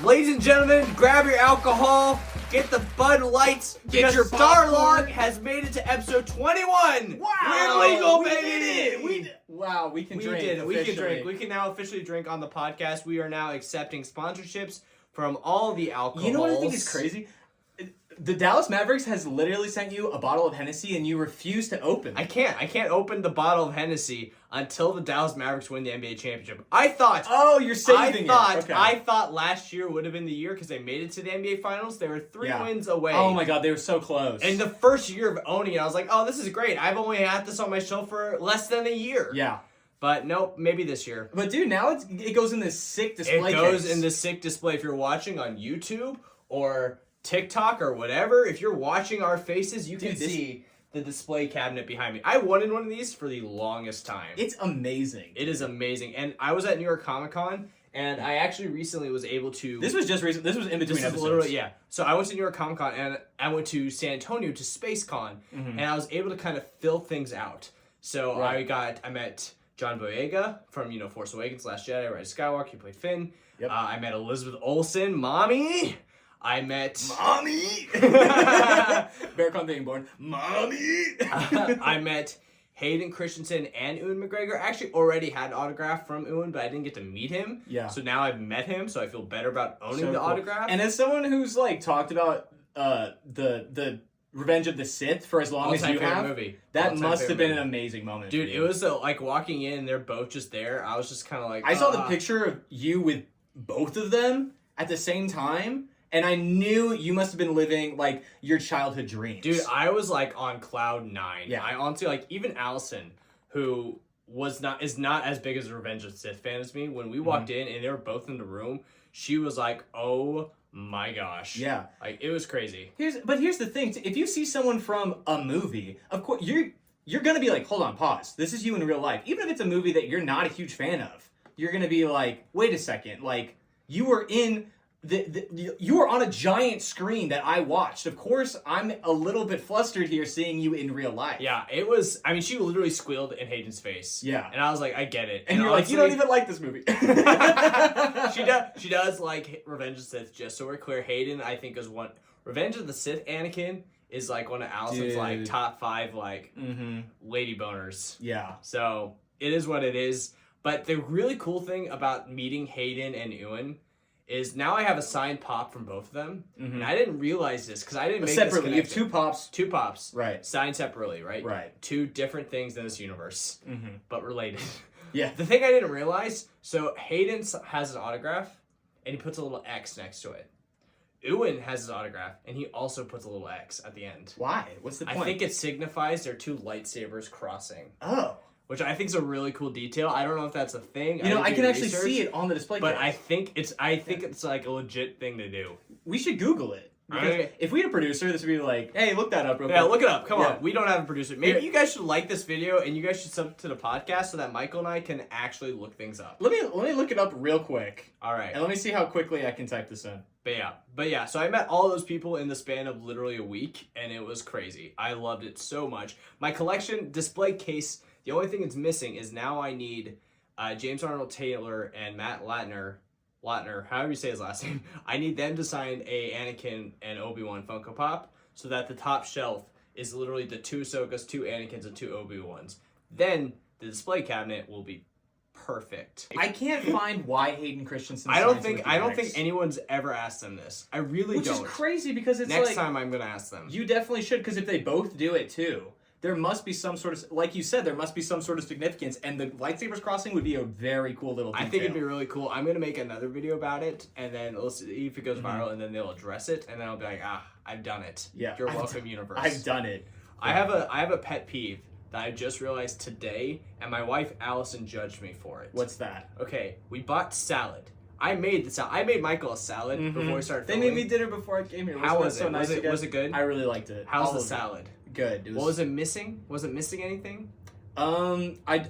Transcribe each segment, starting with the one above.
Ladies and gentlemen, grab your alcohol, get the Bud Lights, Get your Starlog has made it to episode 21. Wow, we're legal, we baby. did it. Wow, we can drink. We can officially. drink. We can now officially drink on the podcast. We are now accepting sponsorships from all the alcohols. You know what I think is crazy? The Dallas Mavericks has literally sent you a bottle of Hennessy and you refuse to open. I can't open the bottle of Hennessy until the Dallas Mavericks win the NBA championship. I thought. Oh, you're saving it. Okay. I thought last year would have been the year because they made it to the NBA Finals. They were 3 wins away. Oh my God, they were so close. And the first year of owning it, I was like, oh, this is great. I've only had this on my shelf for less than a year. Yeah. But nope, maybe this year. But dude, now it goes in this sick display. It goes in the sick display if you're watching on YouTube or TikTok or whatever. If you're watching our faces, you can see the display cabinet behind me. I wanted one of these for the longest time. It's amazing. It is amazing. And I was at New York Comic Con, and I actually recently was able to... This was just recent. This was in between episodes. Literally, yeah. So I went to New York Comic Con, and I went to San Antonio to Space Con, and I was able to kind of fill things out. So I met John Boyega from, Force Awakens, Last Jedi, Rise of Skywalker. He played Finn. Yep. I met Elizabeth Olsen, Mommy. I met... Mommy! Berkan being born. Mommy! I met Hayden Christensen and Ewan McGregor. I actually already had an autograph from Ewan, but I didn't get to meet him. Yeah. So now I've met him, so I feel better about owning the autograph. And as someone who's talked about the Revenge of the Sith for as long as you have, movie. That must have been an amazing moment. Dude, it was walking in, they're both just there. I was just kind of like... I saw the picture of you with both of them at the same time, and I knew you must have been living your childhood dreams. Dude, I was on cloud 9. Yeah. I honestly even Allison, who is not as big as a Revenge of the Sith fan as me, when we walked in and they were both in the room, she was like, oh my gosh. Yeah. It was crazy. But here's the thing, if you see someone from a movie, of course you're gonna be like, hold on, pause. This is you in real life. Even if it's a movie that you're not a huge fan of, you're gonna be like, wait a second, you were in you were on a giant screen that I watched. Of course, I'm a little bit flustered here seeing you in real life. Yeah, it was... I mean, she literally squealed in Hayden's face. Yeah. And I was like, I get it. And you're honestly, you don't even like this movie. She does like Revenge of the Sith, just so we're clear. Hayden, I think, is one... Revenge of the Sith Anakin is one of Allison's top 5 lady boners. Yeah. So, it is what it is. But the really cool thing about meeting Hayden and Ewan is now I have a signed pop from both of them. And I didn't realize this because I didn't make separately. this You have 2 pops. 2 pops. Right. Signed separately, right? Right. 2 different things in this universe, but related. Yeah. The thing I didn't realize, so Hayden has an autograph, and he puts a little X next to it. Ewan has his autograph, and he also puts a little X at the end. Why? What's the point? I think it signifies their 2 lightsabers crossing. Oh. Which I think is a really cool detail. I don't know if that's a thing. I can actually see it on the display but case. I think it's a legit thing to do. We should Google it. Right. If we had a producer, this would be like, hey, look that up real quick. Yeah, look it up. Come on. We don't have a producer. Maybe you guys should like this video and you guys should sub to the podcast so that Michael and I can actually look things up. Let me look it up real quick. All right. And let me see how quickly I can type this in. But yeah, so I met all those people in the span of literally a week, and it was crazy. I loved it so much. My collection display case, the only thing it's missing is now I need James Arnold Taylor and Matt Latner, however you say his last name. I need them to sign a Anakin and Obi-Wan Funko Pop so that the top shelf is literally the 2 Ahsokas, 2 Anakins, and 2 Obi-Wans. Then the display cabinet will be perfect. I can't find why Hayden Christensen. I don't think anyone's ever asked them this. I really don't. Which is crazy because it's next time I'm gonna ask them. You definitely should, because if they both do it too, there must be some sort of, like you said, there must be some sort of significance, and the lightsabers crossing would be a very cool little detail. I think it'd be really cool. I'm gonna make another video about it, and then we'll see if it goes viral, and then they'll address it, and then I'll be like, I've done it. Yeah, you're welcome, universe. I've done it. I have a pet peeve that I just realized today, and my wife Allison judged me for it. What's that? Okay, we bought salad. I made the salad. I made Michael a salad before we started filming. They made me dinner before I came here. How was it? So nice was it good? I really liked it. How's the salad? Good. What was it missing? Was it missing anything? I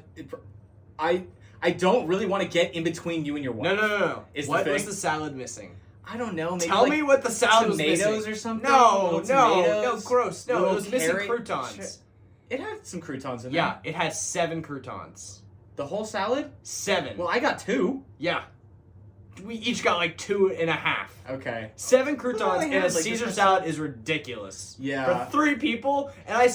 don't really want to get in between you and your wife. No. What was the salad missing? I don't know. Maybe Tell me what the salad was missing. Tomatoes or something? No, gross. No, it was missing croutons. It had some croutons in there. Yeah, it had 7 croutons. The whole salad? 7. Well, I got 2. Yeah. we each got like 2.5. Okay. 7 croutons Oh, and yeah, a like, Caesar this- salad is ridiculous. Yeah. For 3 people, and I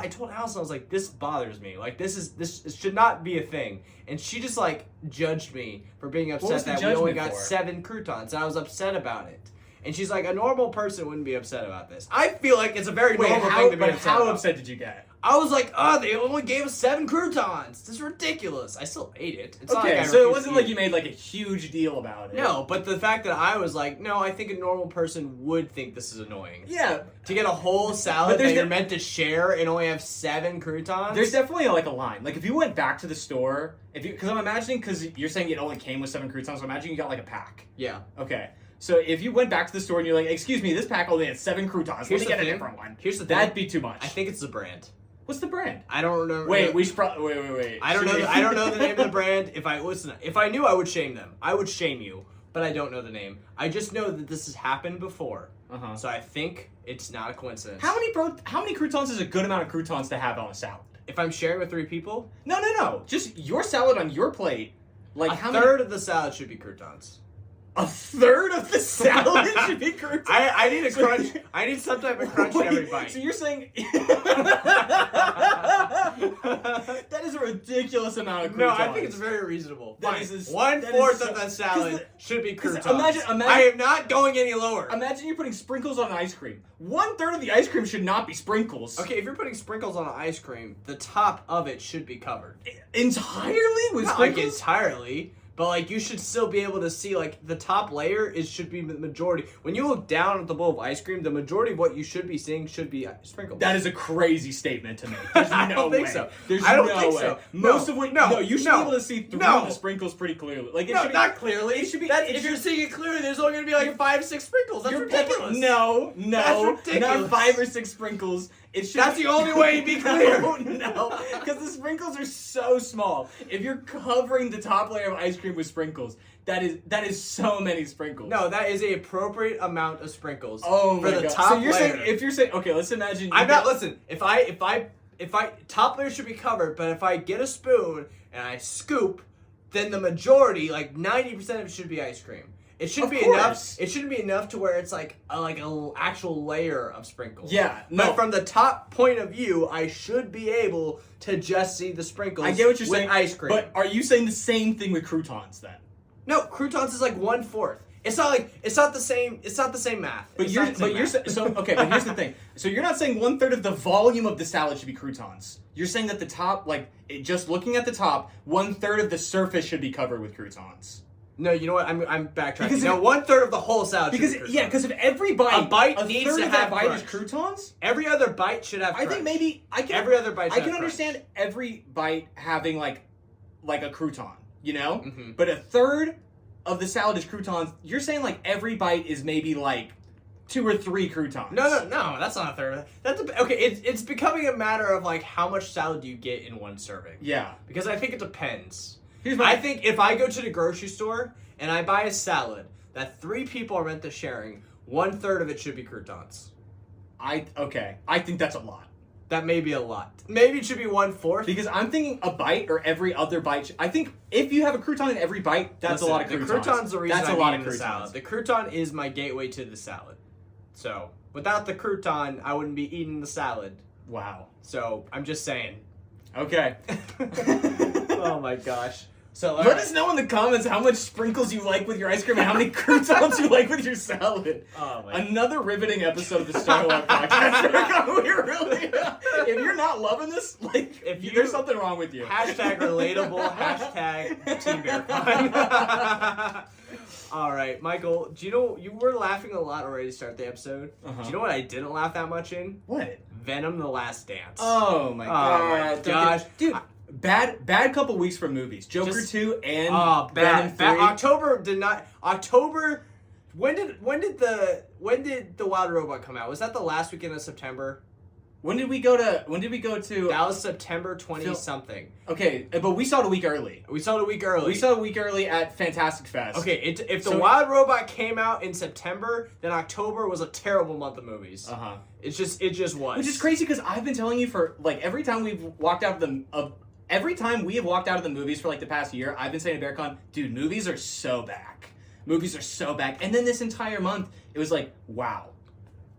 told Allison, I was like, this bothers me. Like, this should not be a thing. And she just like judged me for being was upset the that we only judgment got for? 7 croutons, and I was upset about it. And she's like, a normal person wouldn't be upset about this. I feel like it's a very Wait, normal how, thing to be but upset how about. upset did you get? I was like, oh, they only gave us 7 croutons. This is ridiculous. I still ate it. It's not Okay, like I so it refused wasn't to like eat you made like a huge deal about it. No, but the fact that I was like, no, I think a normal person would think this is annoying. Yeah. To get a whole salad But there's that you're the- meant to share and only have 7 croutons? There's definitely like a line. Like if you went back to the store, because I'm imagining, because you're saying it only came with 7 croutons, so imagine you got like a pack. Yeah. Okay. So if you went back to the store and you're like, excuse me, this pack only had 7 croutons. Here's Let me the get a thing. different one. Here's the thing. That'd be too much. I think it's the brand. What's the brand? I don't remember. Wait, we should probably wait. I don't Should know. we- I don't know the name of the brand. If I knew, I would shame them. I would shame you, but I don't know the name. I just know that this has happened before, Uh-huh. so I think it's not a coincidence. How many croutons is a good amount of croutons to have on a salad? If I'm sharing with 3 people, No. Just your salad on your plate. Like a how third of the salad should be croutons. A third of the salad should be croutons. I need a crunch. I need some type of crunch in every Wait, bite. So you're saying that is a ridiculous amount of No, croutons. I think it's very reasonable. That Fine. is a- 1/4 that is so- of the 'cause salad the- should be 'cause croutons. imagine- I am not going any lower. Imagine you're putting sprinkles on ice cream. 1/3 of the ice cream should not be sprinkles. Okay, if you're putting sprinkles on ice cream, the top of it should be covered. Entirely with Not like sprinkles? entirely, but like you should still be able to see like the top layer should be the majority. When you look down at the bowl of ice cream, the majority of what you should be seeing should be sprinkles. That is a crazy statement to make. There's no I don't think way. so. There's I don't no think way. so. Most No, of what no, you should no, be able to see through no. the sprinkles pretty clearly. Like it no, should be, not clearly. It should be. That's, it if should- you're seeing it clearly, there's only gonna be like 5-6 sprinkles. That's You're ridiculous. No, That's ridiculous. not 5 or 6 sprinkles. It should. That's the only way to be clear. No, because the sprinkles are so small. If you're covering the top layer of ice cream with sprinkles, that is so many sprinkles. No, that is a appropriate amount of sprinkles. Oh for my the god. top So you're layer. saying if you're saying okay, let's imagine. I'm not. Listen, if I top layer should be covered, but if I get a spoon and I scoop, then the majority, like 90% of it, should be ice cream. It should Of be course. enough. It shouldn't be enough to where it's like a actual layer of sprinkles. Yeah, no. But from the top point of view, I should be able to just see the sprinkles. I get what you're with saying. Ice cream. But are you saying the same thing with croutons then? no, croutons is like 1/4. It's not the same. It's not the same math. But It's you're not the same math. so okay. But here's the thing. So you're not saying 1/3 of the volume of the salad should be croutons. You're saying that the top, just looking at the top, 1/3 of the surface should be covered with croutons. No, you know what? I'm backtracking. Because No, 1/3 of the whole salad. Because should be yeah, croutons. because if every bite, A bite a needs third to of that have bite crunch. is croutons. Every other bite should have. I think crunch. maybe I can. Every other bite I should can have understand every bite having like a crouton, you know. Mhm. But a third of the salad is croutons. You're saying like every bite is maybe like 2 or 3 croutons. No, that's not a third. Okay. It's becoming a matter of like how much salad do you get in one serving? Yeah. Because I think it depends. Here's I think if I go to the grocery store and I buy a salad that 3 people are meant to sharing, 1/3 of it should be croutons. I think that's a lot. That may be a lot. Maybe it should be 1/4. Because I'm thinking a bite or every other bite. I think if you have a crouton in every bite, that's Listen, a lot of croutons. The crouton's the reason that's I'm a lot eating of the croutons. salad. The crouton is my gateway to the salad. So without the crouton, I wouldn't be eating the salad. Wow. So I'm just saying. Okay. Oh my gosh. So Let us know in the comments how much sprinkles you like with your ice cream and how many croutons you like with your salad. Oh my. Another riveting episode of the Starlight Podcast. We really, if you're not loving this, there's something wrong with you. Hashtag relatable. Hashtag Team Bear Fun. All right, Michael. Do you know you were laughing a lot already to start the episode? Uh-huh. Do you know what I didn't laugh that much in? What? Venom: The Last Dance. Oh my god, gosh. dude! Bad couple weeks for movies. Joker Just- 2 and bad. Venom 3. October did not. October. When did the Wild Robot come out? Was that the last weekend of September? When did we go to? That was September 20 Phil- something. Okay, but we saw it a week early. We saw it a week early. We saw it a week early at Fantastic Fest. Okay, if the So- Wild Robot came out in September, then October was a terrible month of movies. Uh huh. It just was. Which is crazy because I've been telling you for every time we've walked out of every time we have walked out of the movies for the past year, I've been saying to Berkan, dude, movies are so back. Movies are so bad. And then this entire month, it was like, wow,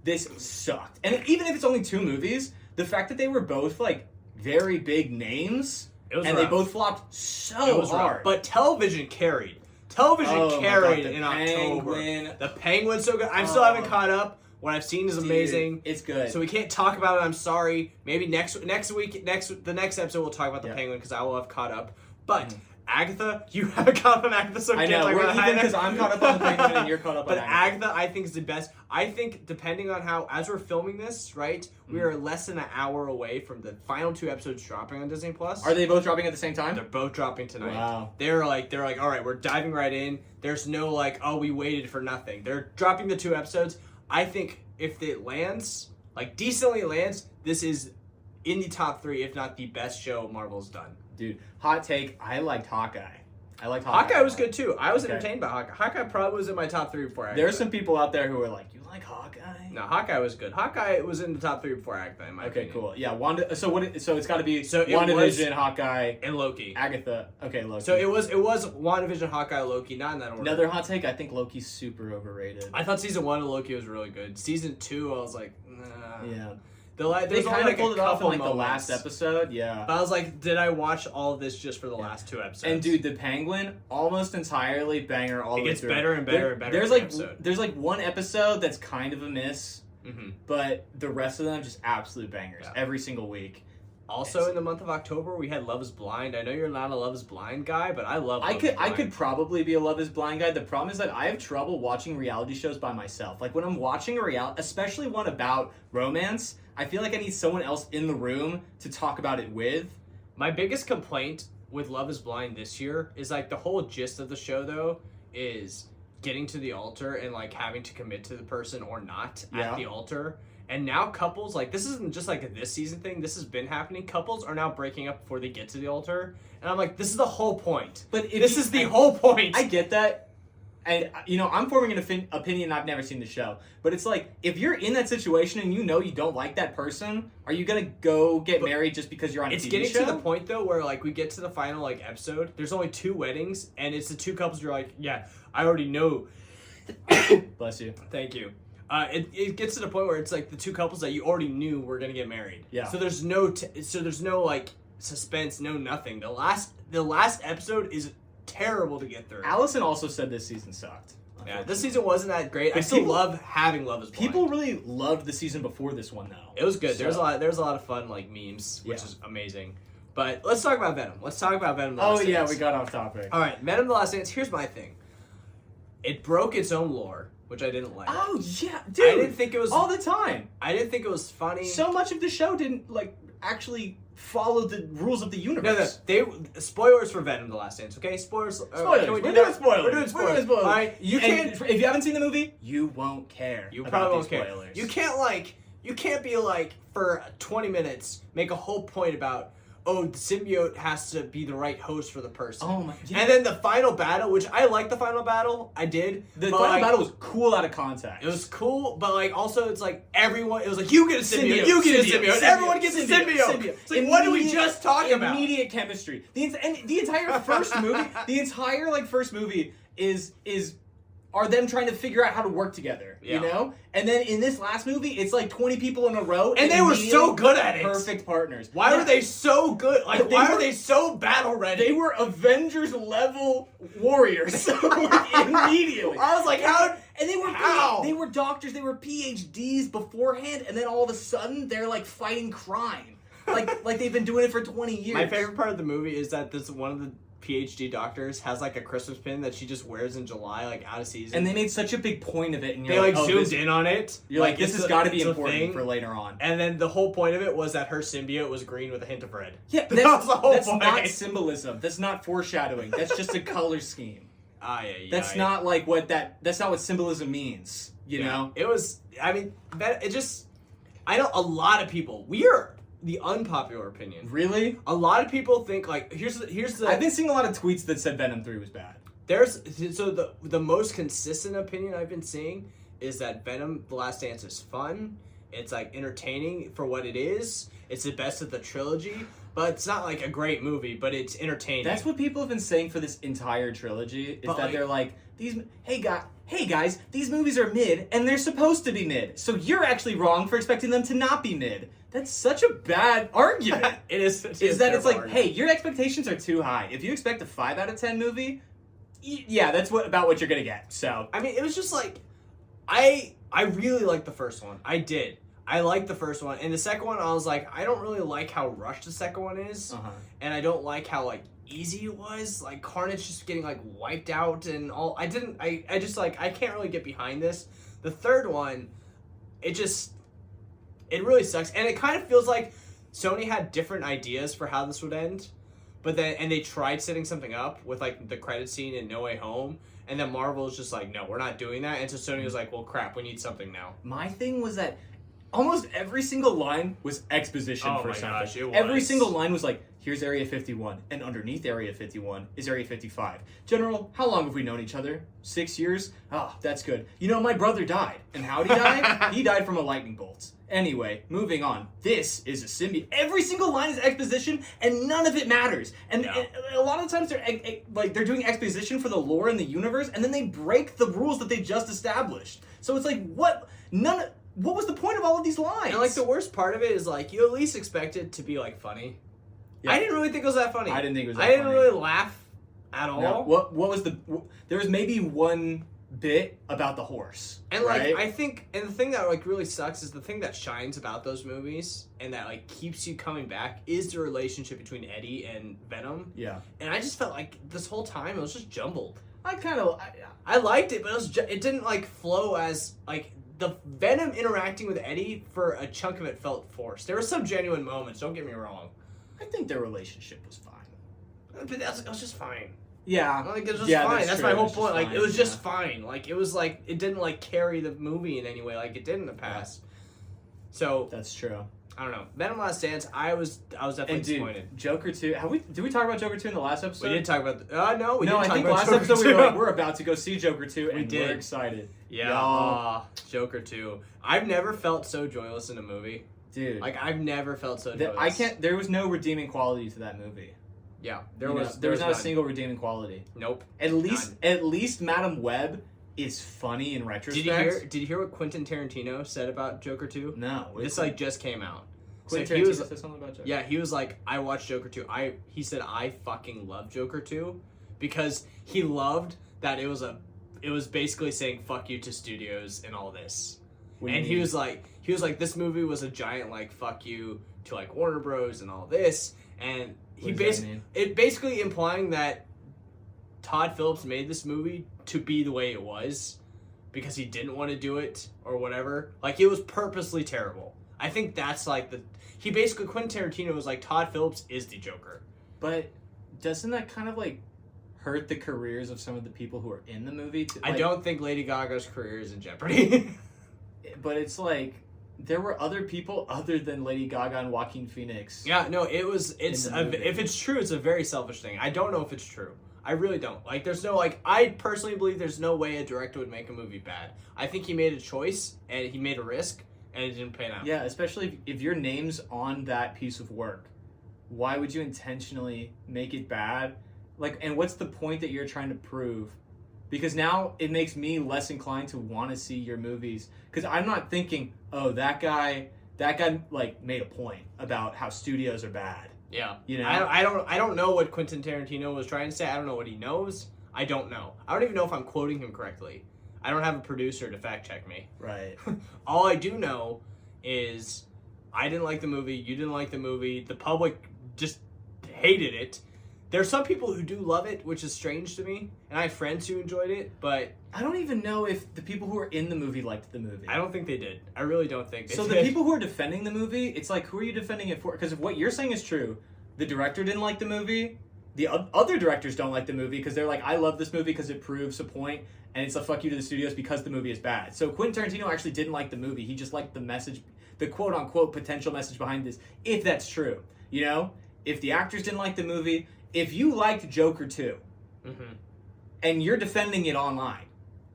this sucked. And even if it's only 2 movies, the fact that they were both like very big names and rough. they both flopped so hard. Rough. But television carried. Television carried in Penguin. October. The Penguin's so good. I still haven't caught up. What I've seen is amazing. It's good. So we can't talk about it. I'm sorry. Maybe next week, the next episode, we'll talk about the Penguin because I will have caught up. But Agatha, you haven't caught up on Agatha, so I know. We're even because I'm caught up on the Penguin and you're caught up on Agatha. Agatha, I think, is the best. I think, depending on how, as we're filming this, right, we are less than an hour away from the final 2 episodes dropping on Disney Plus. Are they both dropping at the same time? They're both dropping tonight. Wow. They're like, all right, we're diving right in. There's no like, oh, we waited for nothing. They're dropping the 2 episodes. I think if it lands, like decently lands, this is in the top 3, if not the best show Marvel's done. Dude, hot take. I liked Hawkeye. Hawkeye was good too. I was entertained by Hawkeye. Hawkeye probably was in my top 3 before Agatha. There are some people out there who are like, you like Hawkeye? No, Hawkeye was good. Hawkeye was in the top 3 before Agatha, in my opinion. Okay, cool. Yeah, Wanda. So it's got to be So WandaVision, Hawkeye, and Loki. Agatha. Okay, Loki. So it was WandaVision, Hawkeye, Loki, not in that order. Another hot take. I think Loki's super overrated. I thought season 1 of Loki was really good. Season 2, I was like, nah. Yeah. They kind of pulled it off in like the last episode, yeah. But I was like, did I watch all of this just for the last 2 episodes? And dude, the Penguin almost entirely banger all the way through. It gets better and better and better. There's like one episode that's kind of a miss, but the rest of them just absolute bangers every single week. Also, in the month of October, we had Love Is Blind. I know you're not a Love Is Blind guy, but I love. I could probably be a Love Is Blind guy. The problem is that I have trouble watching reality shows by myself. Like when I'm watching a reality, especially one about romance, I feel like I need someone else in the room to talk about it with. My biggest complaint with Love Is Blind this year is like the whole gist of the show though is getting to the altar and like having to commit to the person or not at the altar. And now couples, like, this isn't just, like, a this season thing. This has been happening. Couples are now breaking up before they get to the altar. And I'm like, this is the whole point. But this is the whole point. I get that. And, you know, I'm forming an opinion. I've never seen the show. But it's like, if you're in that situation and you know you don't like that person, are you going to go get married just because you're on a TV show? It's getting to the point, though, where, like, we get to the final, like, episode. There's only 2 weddings. And it's the 2 couples you're like, yeah, I already know. Bless you. Thank you. It gets to the point where it's like the 2 couples that you already knew were gonna get married. Yeah. So there's no like suspense, no nothing. The last episode is terrible to get through. Allison also said this season sucked. Yeah, this season wasn't that great. But I still love having Love Is Blind. People really loved the season before this one though. It was good. So. There's a lot of fun like memes, which is amazing. But let's talk about Venom. Let's talk about Venom. We got off topic. All right, Venom: The Last Dance. Here's my thing. It broke its own lore, which I didn't like. Oh yeah, dude! I didn't think it was all the time. I didn't think it was funny. So much of the show didn't like actually follow the rules of the universe. No. Spoilers for Venom: The Last Dance. Okay, spoilers. Spoilers. We're doing spoilers. We're doing spoilers. All right, if you haven't seen the movie, you won't care. You probably won't care. Spoilers. You can't be like for 20 minutes make a whole point about. Oh, the symbiote has to be the right host for the person. Oh my! Yeah. And then the final battle, which I liked the final battle, I did. The final battle was cool out of context. It was cool, but like also it's like everyone. It was like you get a symbiote, you get a symbiote, everyone gets a symbiote. It's like what did we just talk about? Immediate chemistry. The entire first movie, first movie is are them trying to figure out how to work together, you know? And then in this last movie, it's like 20 people in a row. And they were so good at it. Perfect partners. Why were they so good? Like, why are they so battle ready? They were Avengers-level warriors. Immediately. I was like, how? And they were doctors, they were PhDs beforehand, and then all of a sudden, they're like fighting crime. Like they've been doing it for 20 years. My favorite part of the movie is that this one of the PhD doctors has like a Christmas pin that she just wears in July, like out of season. And they made such a big point of it, and they zoomed in on it. You're like this has got to be important for later on. And then the whole point of it was that her symbiote was green with a hint of red. Yeah, that's the whole point. That's not symbolism. That's not foreshadowing. That's just a color scheme. That's not like what that's not what symbolism means. You know, it was. I mean, it just. I know a lot of people. The unpopular opinion. Really? A lot of people think like here's the. I've been seeing a lot of tweets that said Venom 3 was bad. The most consistent opinion I've been seeing is that Venom: The Last Dance is fun. It's like entertaining for what it is. It's the best of the trilogy, but it's not like a great movie, but it's entertaining. That's what people have been saying for this entire trilogy. Is that they're like hey guys, these movies are mid, and they're supposed to be mid. So you're actually wrong for expecting them to not be mid. That's such a bad argument. It is. Is that it's like, argument. Hey, your expectations are too high. If you expect a 5 out of 10 movie, yeah, that's about what you're gonna get. So I mean, it was just like, I really liked the first one. I did. I liked the first one, and the second one, I was like, I don't really like how rushed the second one is, and I don't like how like easy it was. Like Carnage just getting like wiped out and all. I just like I can't really get behind this. The third one, it really sucks, and it kind of feels like Sony had different ideas for how this would end, but then they tried setting something up with like the credit scene in No Way Home. And then Marvel was just like, no, we're not doing that. And so Sony was like, well, crap, we need something now. My thing was that almost every single line was exposition for something. Gosh, it was. Every single line was like, here's Area 51, and underneath Area 51 is Area 55. General, how long have we known each other? 6 years? Oh, that's good. You know, my brother died. And how'd he die? He died from a lightning bolt. Anyway, moving on. This is a symbiote. Every single line is exposition, and none of it matters. And a lot of times they're doing exposition for the lore in the universe, and then they break the rules that they just established. So it's like, what was the point of all of these lines? And like the worst part of it is like you at least expect it to be like funny. Yeah. I didn't really think it was that funny. I didn't think it was that funny. I funny. didn't really laugh at all. No. What was there was maybe one bit about the horse. And like right? I think, and the thing that like really sucks is the thing that shines about those movies and that like keeps you coming back is the relationship between Eddie and Venom. Yeah. And I just felt like this whole time it was just jumbled. I liked it, but it didn't like flow as like the Venom interacting with Eddie for a chunk of it felt forced. There were some genuine moments. Don't get me wrong. I think their relationship was fine. But it was just fine. Yeah. Like, it was just fine. That's true. my whole point. Like, fine, it was just fine. Like, it was like, it didn't, like, carry the movie in any way like it did in the past. So. That's true. I don't know. Venom Last Dance, I was definitely disappointed. Joker 2, did we talk about Joker 2 in the last episode? We did talk about, no, we didn't I talk think about last Joker episode 2. we were like, we're about to go see Joker 2, and we're excited. Yeah. Joker 2. I've never felt so joyless in a movie. Dude. Like, I've never felt so joyless. There was no redeeming quality to that movie. Yeah, there was not a single redeeming quality. Nope. At least Madam Web is funny in retrospect. Did you hear what Quentin Tarantino said about Joker 2? No. This like just came out. Quentin Tarantino said something about Joker. Yeah, he was like, I watched Joker 2. He said I fucking love Joker 2 because he loved that it was basically saying fuck you to studios and all this. And he was like this movie was a giant like fuck you to like Warner Bros and all this, and basically implying that Todd Phillips made this movie to be the way it was because he didn't want to do it or whatever. Like, it was purposely terrible. I think that's like Quentin Tarantino was like, Todd Phillips is the Joker. But doesn't that kind of like hurt the careers of some of the people who are in the movie? I don't think Lady Gaga's career is in jeopardy. But it's like, there were other people other than Lady Gaga and Joaquin Phoenix. Yeah, no, if it's true, it's a very selfish thing. I don't know if it's true. I really don't. Like, there's no, like, I personally believe there's no way a director would make a movie bad. I think he made a choice, and he made a risk, and it didn't pan out. Yeah, especially if your name's on that piece of work. Why would you intentionally make it bad? Like, and what's the point that you're trying to prove? Because now it makes me less inclined to want to see your movies. Because I'm not thinking, oh, that guy like made a point about how studios are bad. Yeah. You know? I don't know what Quentin Tarantino was trying to say. I don't know what he knows. I don't know. I don't even know if I'm quoting him correctly. I don't have a producer to fact check me. Right. All I do know is I didn't like the movie. You didn't like the movie. The public just hated it. There's some people who do love it, which is strange to me, and I have friends who enjoyed it, but I don't even know if the people who are in the movie liked the movie. I don't think they did. I really don't think they did. So the people who are defending the movie, it's like, who are you defending it for? Because if what you're saying is true, the director didn't like the movie, the other directors don't like the movie because they're like, I love this movie because it proves a point, and it's a fuck you to the studios because the movie is bad. So Quentin Tarantino actually didn't like the movie. He just liked the message, the quote-unquote potential message behind this, if that's true. You know? If the actors didn't like the movie, if you liked Joker 2, and you're defending it online,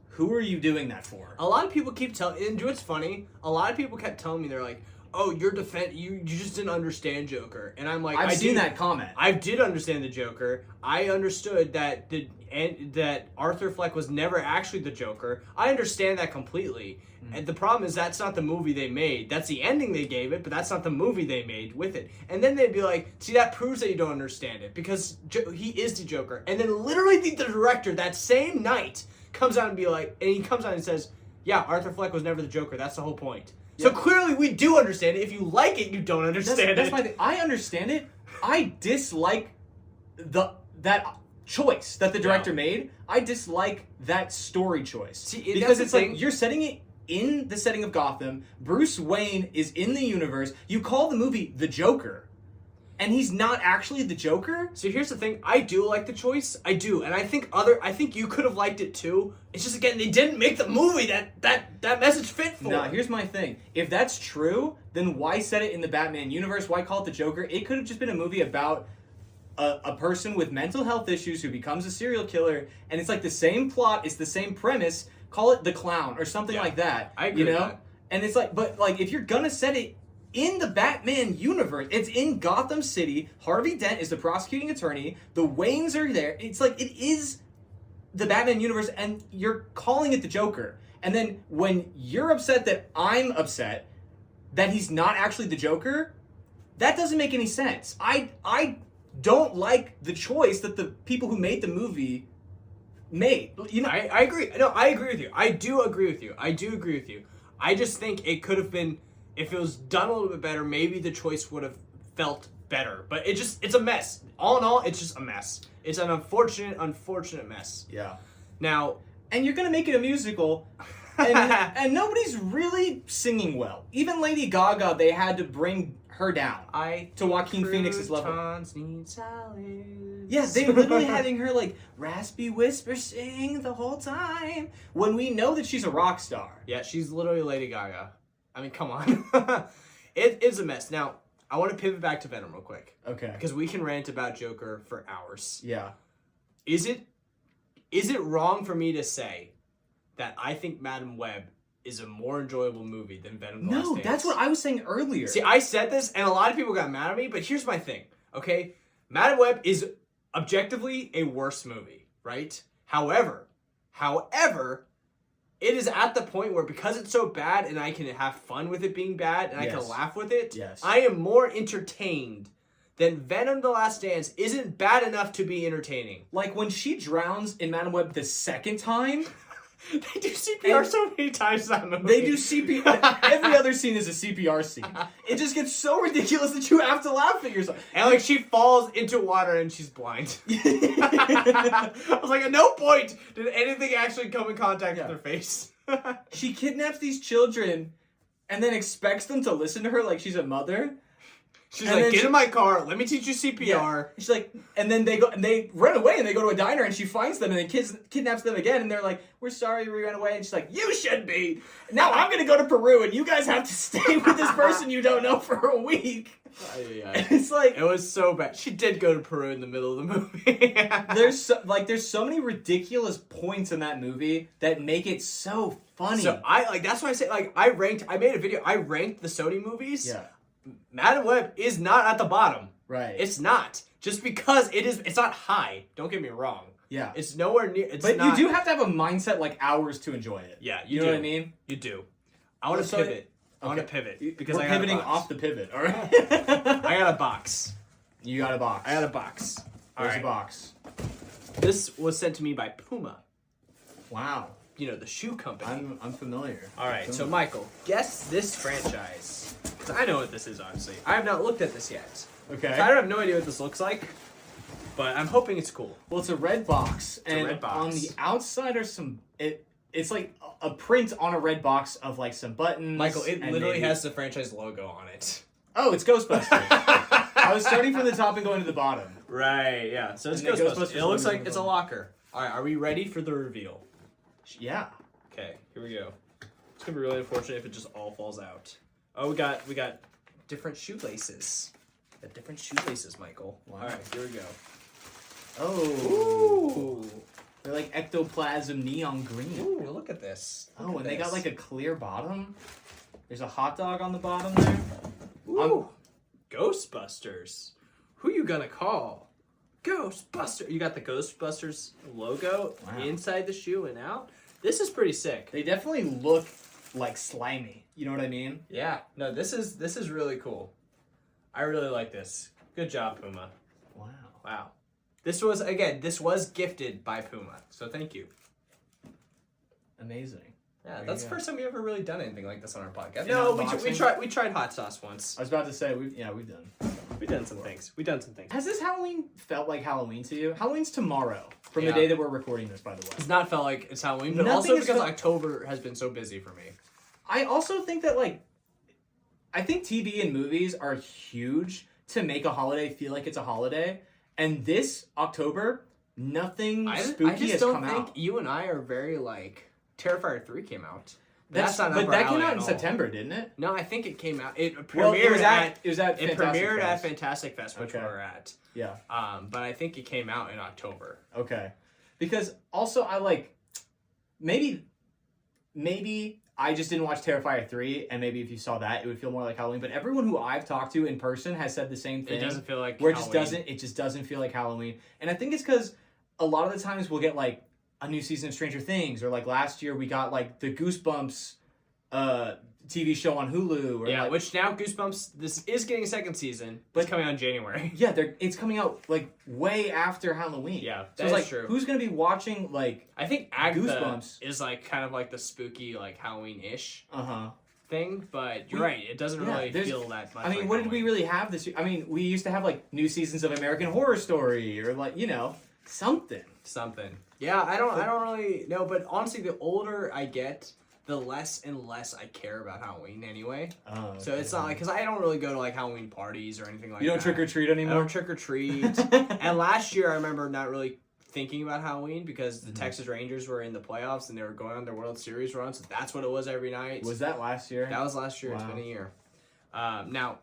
who are you doing that for? A lot of people keep telling, and what's funny, a lot of people kept telling me, they're like, oh, you just didn't understand Joker. And I'm like, I've seen that comment. I did understand the Joker. I understood that and that Arthur Fleck was never actually the Joker. I understand that completely. And the problem is that's not the movie they made. That's the ending they gave it, but that's not the movie they made with it. And then they'd be like, see, that proves that you don't understand it because he is the Joker. And then literally the director that same night comes out and he comes out and says, yeah, Arthur Fleck was never the Joker. That's the whole point. So clearly we do understand it. If you like it, you don't understand it. That's my thing. I understand it. I dislike that choice that the director made. I dislike that story choice. See, because it's like you're setting it in the setting of Gotham. Bruce Wayne is in the universe. You call the movie The Joker, and he's not actually the Joker. So here's the thing. I do like the choice. I do. And I think you could have liked it too. It's just, again, they didn't make the movie that message fit for. Nah, here's my thing. If that's true, then why set it in the Batman universe? Why call it The Joker? It could have just been a movie about a person with mental health issues who becomes a serial killer, and it's like the same plot, it's the same premise. Call it The Clown or something like that. I agree with that. And it's like, but like if you're gonna set it in the Batman universe, it's in Gotham City. Harvey Dent is the prosecuting attorney. The Waynes are there. It's like it is the Batman universe, and you're calling it The Joker. And then when you're upset that I'm upset that he's not actually the Joker, that doesn't make any sense. I don't like the choice that the people who made the movie made. You know, I agree. No, I agree with you. I do agree with you. I just think it could have been, if it was done a little bit better, maybe the choice would have felt better. But it's a mess. All in all, it's just a mess. It's an unfortunate mess. Yeah. Now, and you're gonna make it a musical, and nobody's really singing well. Even Lady Gaga, they had to bring her down to Joaquin Phoenix's level. Croutons need salads. Yeah, they were literally having her like raspy whisper sing the whole time when we know that she's a rock star. Yeah, she's literally Lady Gaga. I mean, come on. It is a mess. Now, I want to pivot back to Venom real quick. Okay. Because we can rant about Joker for hours. Yeah. Is it wrong for me to say that I think Madam Web is a more enjoyable movie than Venom the Last No, Dance? that's what I was saying earlier. See, I said this, and a lot of people got mad at me, but here's my thing, okay? Madam Web is objectively a worse movie, right? However, it is at the point where, because it's so bad and I can have fun with it being bad and I can laugh with it, I am more entertained than Venom the Last Dance isn't bad enough to be entertaining. Like when she drowns in Madam Web the second time... They do CPR so many times in that movie. They do CPR. Every other scene is a CPR scene. It just gets so ridiculous that you have to laugh at yourself. And like she falls into water and she's blind. I was like, at no point did anything actually come in contact with her face. She kidnaps these children and then expects them to listen to her like she's a mother. She's like, get in my car, let me teach you CPR. Yeah. She's like, and then they go and they run away and they go to a diner and she finds them and then kidnaps them again and they're like, we're sorry we ran away. And she's like, you should be. Now I'm going to go to Peru and you guys have to stay with this person you don't know for a week. It's like, it was so bad. She did go to Peru in the middle of the movie. there's so many ridiculous points in that movie that make it so funny. So that's why I say, like, I made a video, I ranked the Sony movies. Yeah. Madam Web is not at the bottom. Right. It's not. Just because it's not high. Don't get me wrong. Yeah. It's nowhere near. But you do have to have a mindset like ours to enjoy it. Yeah, you know what I mean? You do. I want to pivot. I want to pivot. Because we're pivoting off the pivot, all right? I got a box. You got a box. I got a box. There's a box. This was sent to me by Puma. Wow. You know, the shoe company. I'm familiar. All right, so Michael, guess this franchise. Because I know what this is, honestly. I have not looked at this yet. Okay. So I have no idea what this looks like, but I'm hoping it's cool. Well, it's a red box. It's a red box. On the outside are some... It's like a print on a red box of like some buttons. Michael, it literally has the franchise logo on it. Oh, it's Ghostbusters. I was starting from the top and going to the bottom. Right, yeah. So it's Ghostbusters. It looks like it's a locker. All right, are we ready for the reveal? Yeah. Okay, here we go. It's gonna be really unfortunate if it just all falls out. Oh, we got different shoelaces. Got different shoelaces, Michael. Wow. All right, here we go. Oh. Ooh. They're like ectoplasm neon green. Ooh, look at this. Look at they got this. like a clear bottom. There's a hot dog on the bottom there. Ooh. Ghostbusters. Who you gonna call? Ghostbuster. You got the Ghostbusters logo Wow. inside the shoe and out. This is pretty sick. They definitely look like slimy. You know what I mean? Yeah. No, this is really cool. I really like this. Good job, Puma. Wow. Wow. This was gifted by Puma. So thank you. Amazing. Yeah, There that's you the go. first time we ever really done anything like this on our podcast. An No, unboxing? we tried hot sauce once. I was about to say, we've done. We've done some things. Has this Halloween felt like Halloween to you? Halloween's tomorrow, from the Yeah. day that we're recording this, by the way. It's not felt like it's Halloween, but Nothing also has because felt- October has been so busy for me. I also think that, like, I think TV and movies are huge to make a holiday feel like it's a holiday. And this October, nothing spooky I just has don't come think out. you and I are very like Terrifier 3 came out. But up our that came alley out at in all. September, didn't it? No, I think it came out. It premiered Well, it was at it Fantastic premiered at Fest. Fantastic Fest, which Okay. we're at. Yeah. But I think it came out in October. Okay. Because also I like maybe I just didn't watch Terrifier 3 and maybe if you saw that it would feel more like Halloween, but everyone who I've talked to in person has said the same thing. It doesn't feel like where Halloween. it just doesn't feel like Halloween. And I think it's cuz a lot of the times we'll get like a new season of Stranger Things or like last year we got like the Goosebumps TV show on Hulu or Yeah, like, which now Goosebumps, this is getting a second season, but it's coming out in January. yeah, it's coming out like way after Halloween. Yeah, so that it's is like true. who's going to be watching like I think Agatha Goosebumps. is like kind of like the spooky like Halloween-ish uh-huh. thing, but you're right, it doesn't Yeah, really there's- feel that much. I mean, like what did we Halloween. really have this year? I mean, we used to have like new seasons of American Horror Story or like, you know, something. Something. Yeah, I don't really know, but honestly, the older I get, the less and less I care about Halloween anyway. So it's not like, because I don't really go to like Halloween parties or anything like that. You don't trick or treat I anymore? don't trick or treat. And last year I remember not really thinking about Halloween because the Texas Rangers were in the playoffs and they were going on their World Series run, so that's what it was every night. Was that last year? That was last year. It's Wow. been a year. Now,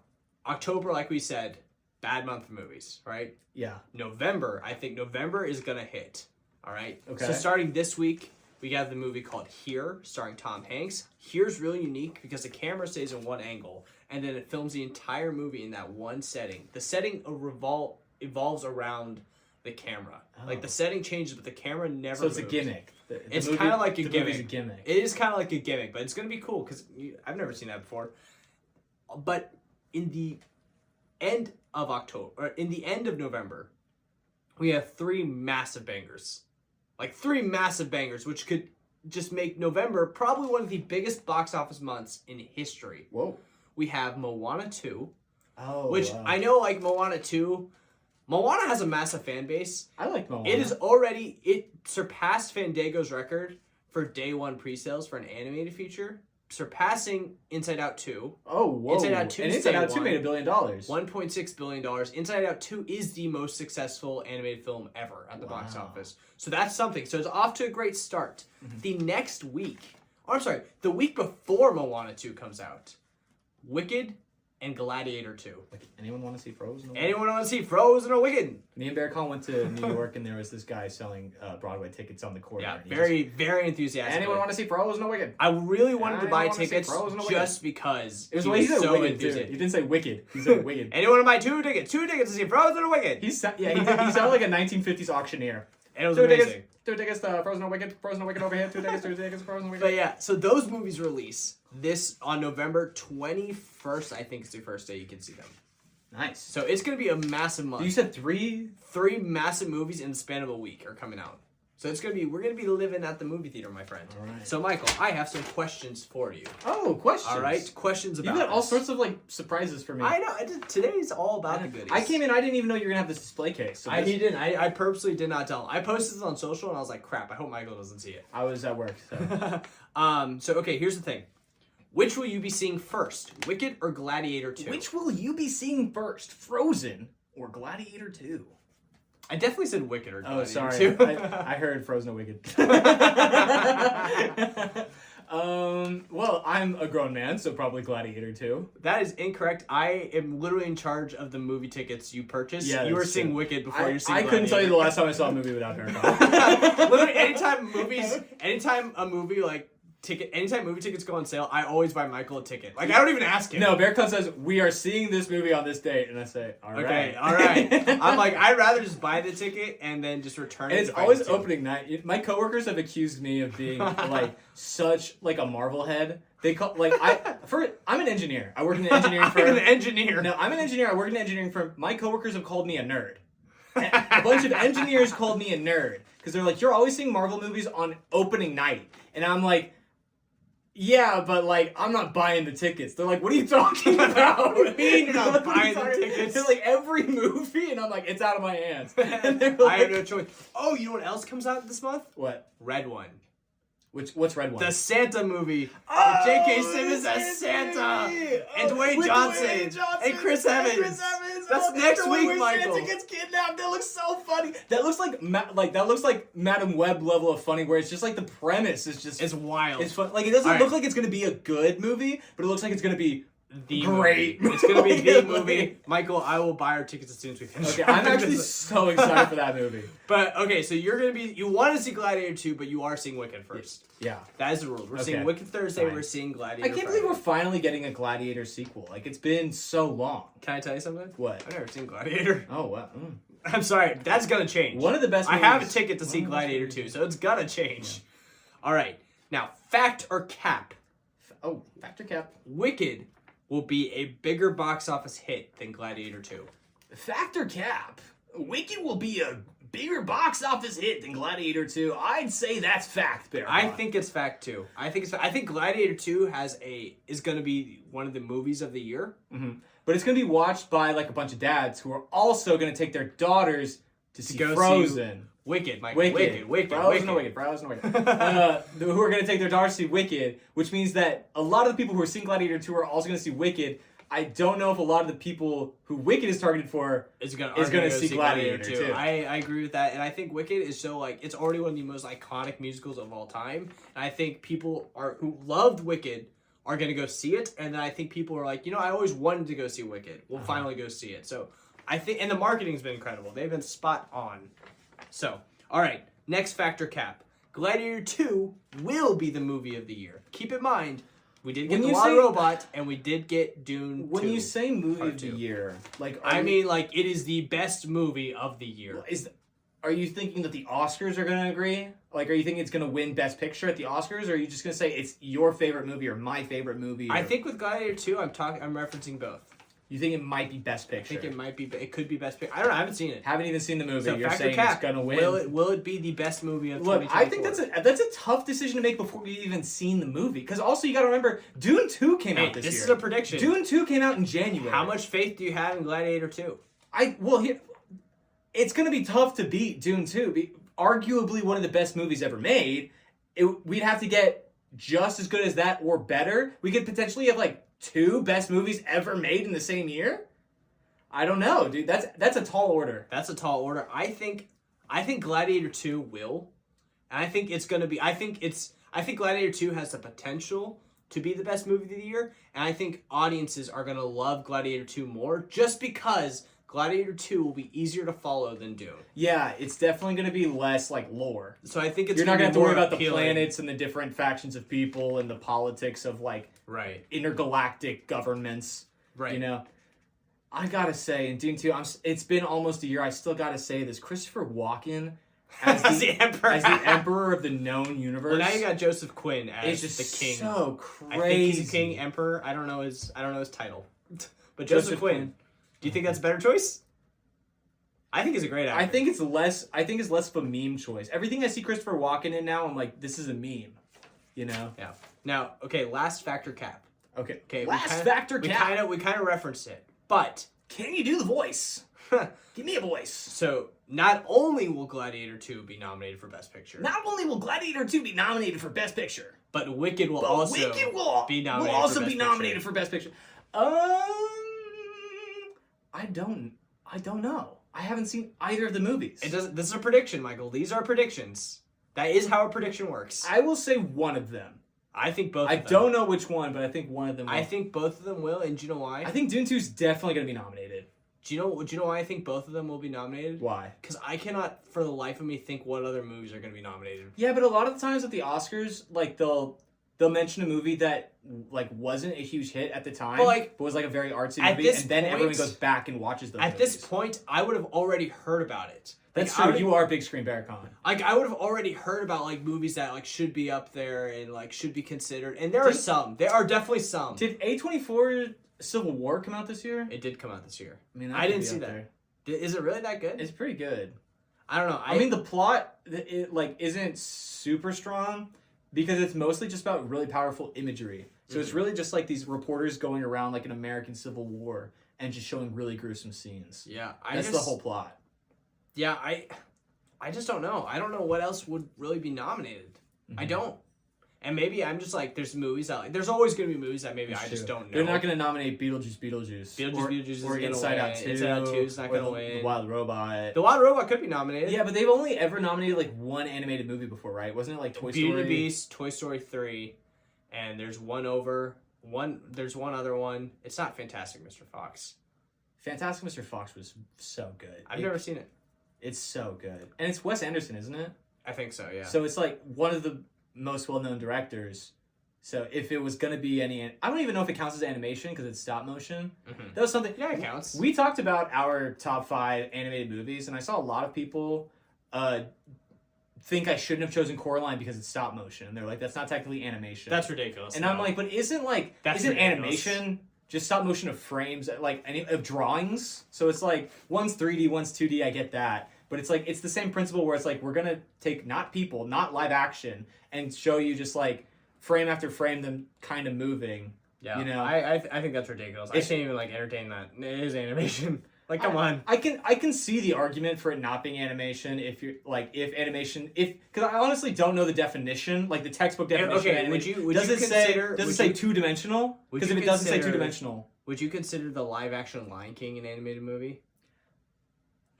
October, like we said, bad month for movies, right? Yeah. November, I think November is gonna hit. All right. Okay. So starting this week, we have the movie called Here, starring Tom Hanks. Here's really unique because the camera stays in one angle, and then it films the entire movie in that one setting. The setting evolves around the camera. Like the setting changes, but the camera never. So it's moves. a gimmick. It's kind of like a the gimmick. movie's a gimmick. It is kind of like a gimmick, but it's gonna be cool because I've never seen that before. But in the end of October, or in the end of November, we have three massive bangers. Like three massive bangers, which could just make November probably one of the biggest box office months in history. Whoa. We have Moana 2, Oh. which wow. I know like Moana 2, Moana has a massive fan base. I like Moana. It surpassed Fandango's record for day one pre-sales for an animated feature, surpassing Inside Out 2. Oh, whoa. Inside Out 2 and Inside day Out 2 one. made $1 billion. $1.6 billion. Inside Out 2 is the most successful animated film ever at the box Wow. office. So that's something. So it's off to a great start. The next week, the week before Moana 2 comes out, Wicked and Gladiator 2. Like, anyone want to see Frozen? Anyone want to see Frozen or Wicked? Me and Berkan went to New York and there was this guy selling Broadway tickets on the corner. Yeah, and he very, very enthusiastic. Anyone want to see Frozen or Wicked? I really wanted to Anyone buy wanna see tickets Frozen or Wicked? just because It was he he said so Wicked too. enthusiastic. He didn't say Wicked. He said Wicked. Anyone want to buy two tickets to see Frozen or Wicked? He sounded like a 1950s auctioneer. And it was Two amazing. tickets. 2 tickets to Frozen or Wicked over here. 2 tickets to Frozen or Wicked. But yeah, so those movies release this on November 21st. I think is the first day you can see them. Nice. So it's going to be a massive month. You said 3? Three massive movies in the span of a week are coming out. So we're going to be living at the movie theater, my friend. All right. So Michael, I have some questions for you. Oh, questions. All right, questions You about got all this. sorts of like surprises for me. I know. Today's all about the goodies. I came in. I didn't even know you were gonna have this display case. So I this- didn't. I purposely did not tell him. I posted this on social and I was like, crap, I hope Michael doesn't see it. I was at work. So. So okay, here's the thing. Which will you be seeing first? Wicked or Gladiator 2? Which will you be seeing first, Frozen or Gladiator 2? I definitely said Wicked or Gladiator Oh, sorry. 2. I heard Frozen or Wicked. Well, I'm a grown man, so probably Gladiator 2. That is incorrect. I am literally in charge of the movie tickets you purchased. Yeah, you were that's seeing true. Wicked before you're seeing I couldn't tell you the last time I saw a movie without Berkan. Literally, anytime a movie like anytime movie tickets go on sale, I always buy Michael a ticket. Like, I don't even ask him. No, Berkan says, we are seeing this movie on this date. And I say, all right. Okay, all right. I'm like, I'd rather just buy the ticket and then just return it. And it's always opening night. My coworkers have accused me of being like such like a Marvel head. They call like I'm an engineer. I work in an engineering firm. I'm an engineer. No, I'm an engineer. I work in an engineering firm. My coworkers have called me a nerd. A bunch of engineers called me a nerd because they're like, you're always seeing Marvel movies on opening night, and I'm like, yeah, but like I'm not buying the tickets. They're like, what are you talking about? What do you mean you're not buying the tickets? They're like every movie, and I'm like, it's out of my hands. And they're I like, have no choice. Oh, you know what else comes out this month? what? Red One. What's Red One? The Santa movie. Oh, With J.K. Simmons as Santa. And Dwayne Johnson. And Chris Evans. That's next week, Michael. Santa gets kidnapped. That looks so funny. That looks like Madam Web level of funny, where it's just like the premise is just It's wild. it's fun. Like it doesn't look like it's gonna be a good movie, but it looks like it's gonna be the great. movie. It's gonna be the Like- movie. Michael, I will buy our tickets as soon as we finish. Okay, I'm actually so excited for that movie. But okay, so you want to see Gladiator 2, but you are seeing Wicked first. Yeah. That is the rules. We're Okay. seeing Wicked Thursday. Fine. We're seeing Gladiator. I can't believe Friday. we're finally getting a Gladiator sequel. Like it's been so long. Can I tell you something? What? I've never seen Gladiator. Oh wow. I'm sorry. That's gonna change. One of the best. I have a movies- ticket to see Gladiator 2, so it's gonna change. All right. Now, fact or cap? Oh, Factor Cap. Wicked will be a bigger box office hit than Gladiator 2. Factor Cap. Wicked will be a bigger box office hit than Gladiator 2. I'd say that's fact, Bear. I think it's fact too. I think Gladiator 2 is going to be one of the movies of the year. Mm-hmm. But it's going to be watched by like a bunch of dads who are also going to take their daughters to see go Frozen. Wicked, Michael. Wicked. Frozen or Wicked. Who are going to take their daughters to see Wicked, which means that a lot of the people who are seeing Gladiator 2 are also going to see Wicked. I don't know if a lot of the people who Wicked is targeted for is going to see Gladiator 2. I agree with that, and I think Wicked is so like it's already one of the most iconic musicals of all time. And I think people who loved Wicked are going to go see it, and then I think people are like, I always wanted to go see Wicked. We'll finally go see it. So I think, and the marketing's been incredible. They've been spot on. So all right, next factor cap. Gladiator 2 will be the movie of the year. Keep in mind. We did get The Wild Robot, and we did get Dune 2. When you say movie of the year, like it is the best movie of the year. Are you thinking that the Oscars are going to agree? Like, are you thinking it's going to win Best Picture at the Oscars, or are you just going to say it's your favorite movie or my favorite movie? I think with Gladiator 2, I'm referencing both. You think it might be Best Picture? I think it could be Best Picture. I don't know. I haven't seen it. Haven't even seen the movie. So you're saying it's going to win. Will it be the best movie of 2024? Look, I think that's a tough decision to make before we've even seen the movie. Because also you got to remember, Dune 2 came out this year. This is a prediction. Dune 2 came out in January. How much faith do you have in Gladiator 2? It's going to be tough to beat Dune 2. Arguably one of the best movies ever made. We'd have to get just as good as that or better. We could potentially have like 2 best movies ever made in the same year. I don't know, dude. That's a tall order. That's a tall order. I think Gladiator 2 will. And I think it's going to be I think Gladiator 2 has the potential to be the best movie of the year, and I think audiences are going to love Gladiator 2 more just because Gladiator 2 will be easier to follow than Dune. Yeah, it's definitely going to be less like lore. So I think it's you're not going to have to worry about appealing. the planets and the different factions of people and the politics of like intergalactic governments. Right. I gotta say, in Dune 2, it's been almost a year. I still gotta say this: Christopher Walken as the emperor of the known universe. Well, now you got Joseph Quinn as it's just the king. So crazy. I think he's a king, emperor. I don't know his title, but Joseph Quinn. Do you think that's a better choice? I think he's a great actor. I think it's less of a meme choice. Everything I see Christopher Walken in now, I'm like, this is a meme. Yeah. Now, okay, last factor cap. Okay. Last factor cap. We kind of referenced it, but can you do the voice? Give me a voice. So, not only will Gladiator 2 be nominated for Best Picture. Not only will Gladiator 2 be nominated for Best Picture, but Wicked will also be nominated for Best Picture. I don't know. I haven't seen either of the movies. This is a prediction, Michael. These are predictions. That is how a prediction works. I will say one of them. I think both of them. I don't know which one, but I think one of them will. I think both of them will, and do you know why? I think Dune 2 is definitely going to be nominated. Do you know why I think both of them will be nominated? Why? Because I cannot, for the life of me, think what other movies are going to be nominated. Yeah, but a lot of the times at the Oscars, like they'll they'll mention a movie that like wasn't a huge hit at the time, but was like a very artsy at movie, this and then point- everyone goes back and watches those At movies. this point, I would have already heard about it. That's I true. would- You are a big screen Berkan. Like, I would have already heard about, like, movies that, like, should be up there and, like, should be considered. And there are some. There are definitely some. Did A24 Civil War come out this year? It did come out this year. I mean, I didn't see that. Is it really that good? It's pretty good. I don't know. I mean, the plot it like isn't super strong because it's mostly just about really powerful imagery. So it's really just like these reporters going around like an American Civil War and just showing really gruesome scenes. Yeah, That's the whole plot. Yeah, I just don't know. I don't know what else would really be nominated. I don't. And maybe I'm just like, there's movies that, like, there's always going to be movies that maybe I just don't know. They're not going to nominate Beetlejuice, Beetlejuice or is Inside gonna Out win. 2. Inside Out 2 is not going to or win. The Wild Robot. The Wild Robot could be nominated. Yeah, but they've only ever nominated like one animated movie before, right? Wasn't it like Toy Beauty Story? and the Beast, Toy Story 3, and there's one other one. It's not Fantastic Mr. Fox. Fantastic Mr. Fox was so good. I've never seen it. It's so good. And it's Wes Anderson, isn't it? I think so, yeah. So it's like one of the most well-known directors. So if it was going to be any... I don't even know if it counts as animation because it's stop motion. That was something... Yeah, it counts. We talked about our top 5 animated movies, and I saw a lot of people think I shouldn't have chosen Coraline because it's stop motion. They're like, that's not technically animation. That's ridiculous. And I'm like, but isn't ridiculous. animation just stop motion of frames, like of drawings? So it's like, one's 3D, one's 2D, I get that. But it's like, it's the same principle where it's like, we're going to take not people, not live action, and show you just like frame after frame them kind of moving. Yeah, you know? I think that's ridiculous. I can't even like entertain that. It is animation. Like, come on. I can see the argument for it not being animation if you're like because I honestly don't know the definition, like the textbook definition. Okay, of animation. would does you it consider? say does it say 2-dimensional? Because if it doesn't say 2-dimensional, would you consider the live action Lion King an animated movie?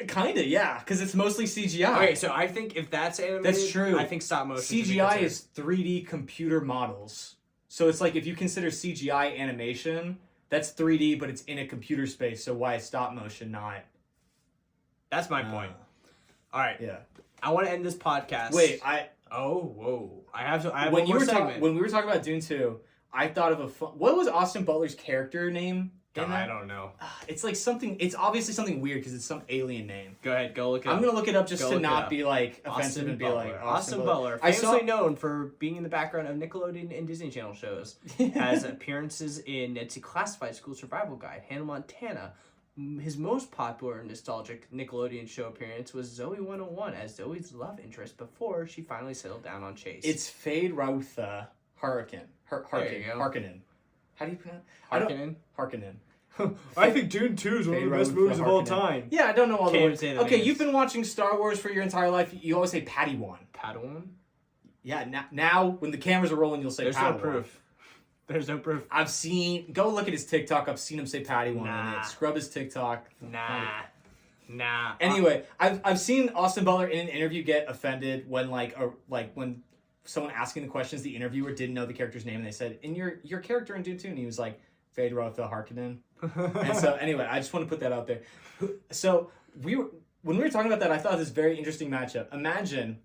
Kinda, yeah, because it's mostly CGI. Okay, so I think if that's animated, that's true. I think stop motion. CGI is 3D computer models. So it's like if you consider CGI animation, that's 3D, but it's in a computer space. So why is stop motion not? That's my point. All right. Yeah. I want to end this podcast. Wait, I have when one you more were segment. when we were talking about Dune 2, I thought of what was Austin Butler's character name? I don't know. It's like something. It's obviously something weird because it's some alien name. Go ahead, go look it up. I'm gonna look it up just Go to look it not up. be like offensive Austin and be Butler. like Austin Butler, I famously saw known for being in the background of Nickelodeon and Disney Channel shows, has appearances in Nancy Classified School Survival Guide, Hannah Montana. His most popular nostalgic Nickelodeon show appearance was Zoe 101 as Zoe's love interest before she finally settled down on Chase. It's Fade Rautha Harkonnen. Harkonnen. How do you pronounce? Harkonnen. Harkonnen. I think Dune 2 is one of the best movies of all time. Yeah, I don't know all the Can't words. say the Okay, names. you've been watching Star Wars for your entire life. You always say Padawan. Padawan? Yeah, now when the cameras are rolling, you'll say There's Padawan. no proof. There's no proof. I've seen. Go look at his TikTok. I've seen him say Padawan. Nah. Scrub his TikTok. Nah. Anyway, I've seen Austin Butler in an interview get offended when when someone asking the questions, the interviewer didn't know the character's name, and they said, "In your character in Dune 2," and he was like, "Fade Rautha Harkonnen." And so anyway, I just want to put that out there. So when we were talking about that, I thought this very interesting matchup. Imagine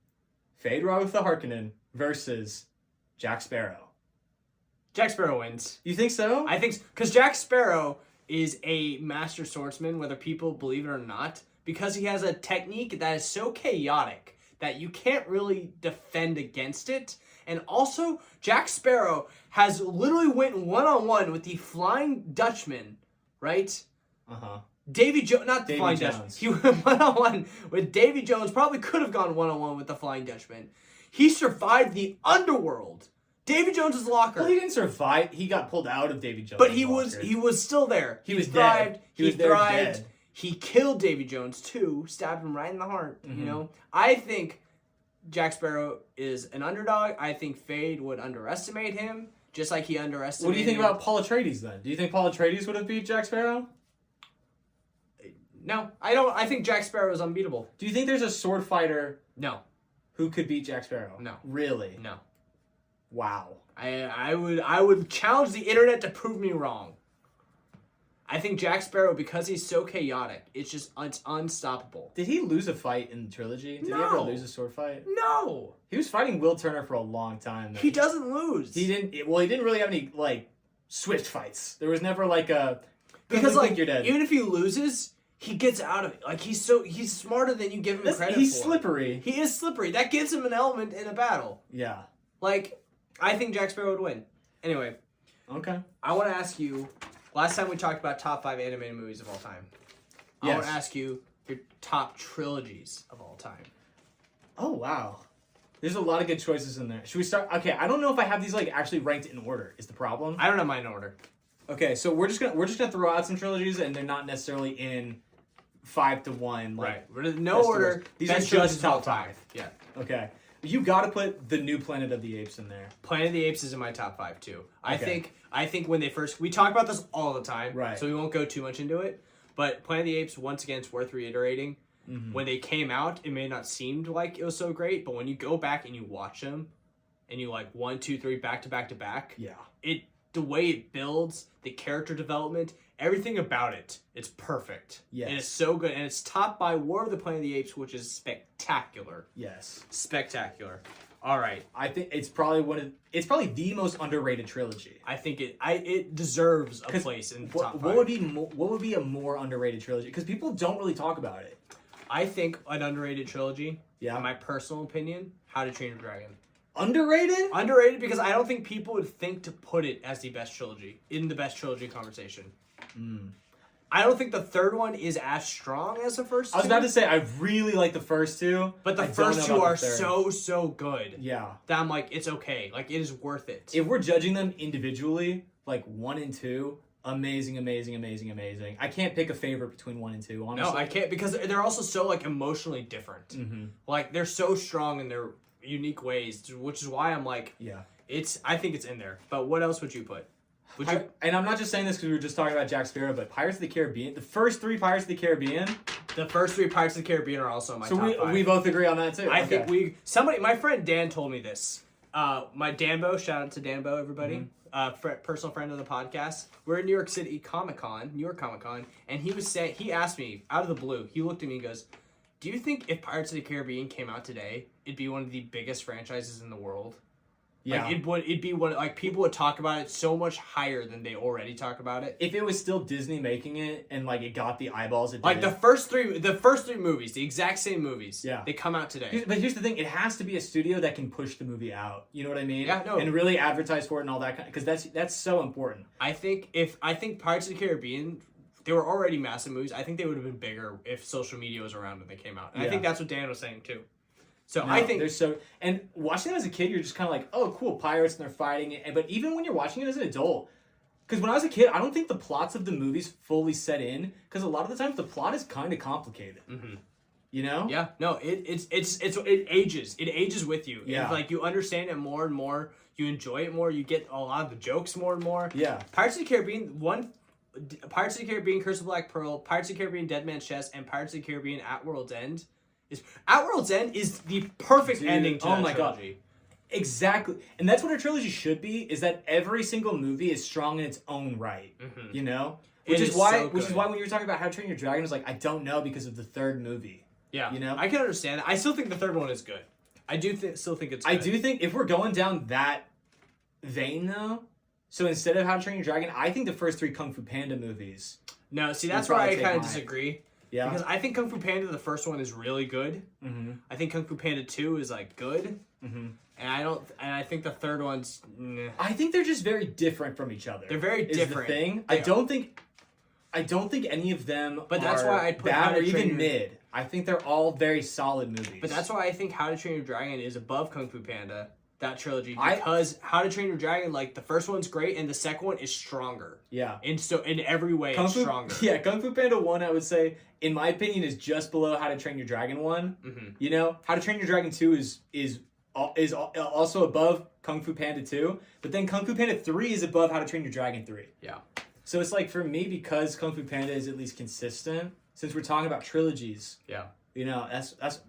Fade Rautha Harkonnen versus Jack Sparrow. Jack Sparrow wins. You think so? I think because Jack Sparrow is a master swordsman, whether people believe it or not, because he has a technique that is so chaotic that you can't really defend against it. And also, Jack Sparrow has literally went one-on-one with the Flying Dutchman, right? Uh-huh. Davy Jones, not the Davy Flying Jones. Dutchman. He went one-on-one with Davy Jones, probably could have gone one-on-one with the Flying Dutchman. He survived the underworld. Davy Jones' locker. Well, he didn't survive. He got pulled out of Davy Jones. But he was still there. He was thrived. dead. He was there thrived. dead. He killed Davy Jones too. Stabbed him right in the heart. Mm-hmm. You know. I think Jack Sparrow is an underdog. I think Fade would underestimate him, just like he underestimated. What do you think about Paul Atreides then? Do you think Paul Atreides would have beat Jack Sparrow? No, I don't. I think Jack Sparrow is unbeatable. Do you think there's a sword fighter No, who could beat Jack Sparrow? No. Really? no. Wow. I would challenge the internet to prove me wrong. I think Jack Sparrow, because he's so chaotic, it's unstoppable. Did he lose a fight in the trilogy? Did he ever lose a sword fight? No. He was fighting Will Turner for a long time. Though. He doesn't lose. He didn't. Well, he didn't really have any like swift fights. There was never like a because like you're dead. Even if he loses, he gets out of it. Like he's smarter than you give him credit he's for. slippery. He is slippery. That gives him an element in a battle. Yeah. Like I think Jack Sparrow would win. Anyway. Okay. I want to ask you. Last time we talked about top 5 animated movies of all time. I want to ask you your top trilogies of all time. Oh wow. There's a lot of good choices in there. Should we start? Okay, I don't know if I have these like actually ranked in order. Is the problem? I don't have mine in order. Okay, so we're just gonna throw out some trilogies, and they're not necessarily in 5 to 1. Like, right. No order. These are just top 5. Yeah. Okay. You got to put the new Planet of the Apes in there. Planet of the Apes is in my top 5 too. Okay. I think when they first we talk about this all the time, right? So we won't go too much into it. But Planet of the Apes, once again, it's worth reiterating. Mm-hmm. When they came out, it may not seem like it was so great, but when you go back and you watch them, and you like 1, 2, 3 back to back to back, the way it builds, the character development, everything about it, it's perfect. Yes. And it's so good. And it's topped by War of the Planet of the Apes, which is spectacular. Yes. Spectacular. All right. I think it's probably the most underrated trilogy. I think it deserves a place in the top 5. What would be a more underrated trilogy? Because people don't really talk about it. I think an underrated trilogy, in my personal opinion, How to Train Your Dragon. Underrated? Underrated because I don't think people would think to put it as the best trilogy, in the best trilogy conversation. I don't think the third one is as strong as the first two. I was about to say, I really like the first two. But the first two are so good. Yeah. That I'm like, it's okay. Like, it is worth it. If we're judging them individually, like 1 and 2, amazing. I can't pick a favorite between 1 and 2, honestly. No, I can't because they're also so, like, emotionally different. Mm-hmm. Like, they're so strong in their unique ways, which is why I'm like, I think it's in there. But what else would you put? And I'm not just saying this because we were just talking about Jack Sparrow, but Pirates of the Caribbean, the first 3 Pirates of the Caribbean. The first 3 Pirates of the Caribbean are also in my top 5. So we both agree on that too. I think my friend Dan told me this. My Danbo, shout out to Danbo, everybody. Mm-hmm. Personal friend of the podcast. We're in New York City New York Comic Con, and he asked me out of the blue. He looked at me and goes, "Do you think if Pirates of the Caribbean came out today, it'd be one of the biggest franchises in the world?" Yeah, like it'd be one like people would talk about it so much higher than they already talk about it. If it was still Disney making it and like it got the eyeballs, like the first three movies, the exact same movies. Yeah, they come out today. But here's the thing: it has to be a studio that can push the movie out. You know what I mean? Yeah, no, and really advertise for it and all that kind. Because that's so important. I think Pirates of the Caribbean, they were already massive movies. I think they would have been bigger if social media was around when they came out. And I think that's what Dan was saying too. So I think they're so, and watching them as a kid, you're just kind of like, oh, cool, pirates, and they're fighting. But even when you're watching it as an adult, because when I was a kid, I don't think the plots of the movies fully set in. Because a lot of the times the plot is kind of complicated. Mm-hmm. You know? Yeah. No. It ages. It ages with you. Yeah. And like you understand it more and more. You enjoy it more. You get a lot of the jokes more and more. Yeah. Pirates of the Caribbean. Pirates of the Caribbean: Curse of the Black Pearl, Pirates of the Caribbean: Dead Man's Chest, and Pirates of the Caribbean: At World's End. At World's End is the perfect ending to that trilogy. God. Exactly. And that's what a trilogy should be, is that every single movie is strong in its own right. Mm-hmm. You know? Which is why when you were talking about How to Train Your Dragon, I was like, I don't know because of the third movie. Yeah. You know? I can understand that. I still think the third one is good. I do still think it's good. I do think if we're going down that vein though, so instead of How to Train Your Dragon, I think the first 3 Kung Fu Panda movies. No, see that's where I kind of disagree. Yeah. Because I think Kung Fu Panda, the first one, is really good. Mm-hmm. I think Kung Fu Panda 2 is like good. Mm-hmm. And I think the third one's. I think they're just very different from each other. They're very different. The thing. I don't think any of them. But that's why I put bad or even mid. I think they're all very solid movies. But that's why I think How to Train Your Dragon is above Kung Fu Panda. That trilogy, because How to Train Your Dragon, like the first one's great and the second one is stronger. Yeah. And so in every way it's stronger. Yeah, Kung Fu Panda 1, I would say, in my opinion, is just below How to Train Your Dragon 1. Mm-hmm. You know, How to Train Your Dragon 2 is also above Kung Fu Panda 2, but then Kung Fu Panda 3 is above How to Train Your Dragon 3. Yeah. So it's like for me, because Kung Fu Panda is at least consistent, since we're talking about trilogies. Yeah. You know, that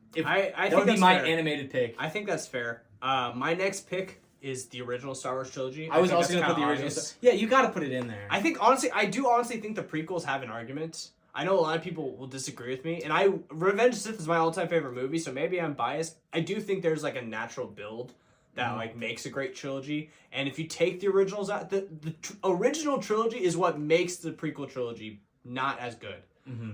would be my animated pick. I think that's fair. My next pick is the original Star Wars trilogy. I was think also that's going to put the kinda original obvious. stuff. Yeah, you got to put it in there. I do honestly think the prequels have an argument. I know a lot of people will disagree with me, and Revenge of the Sith is my all-time favorite movie, so maybe I'm biased. I do think there's like a natural build that like makes a great trilogy, and if you take the originals out, the original trilogy is what makes the prequel trilogy not as good.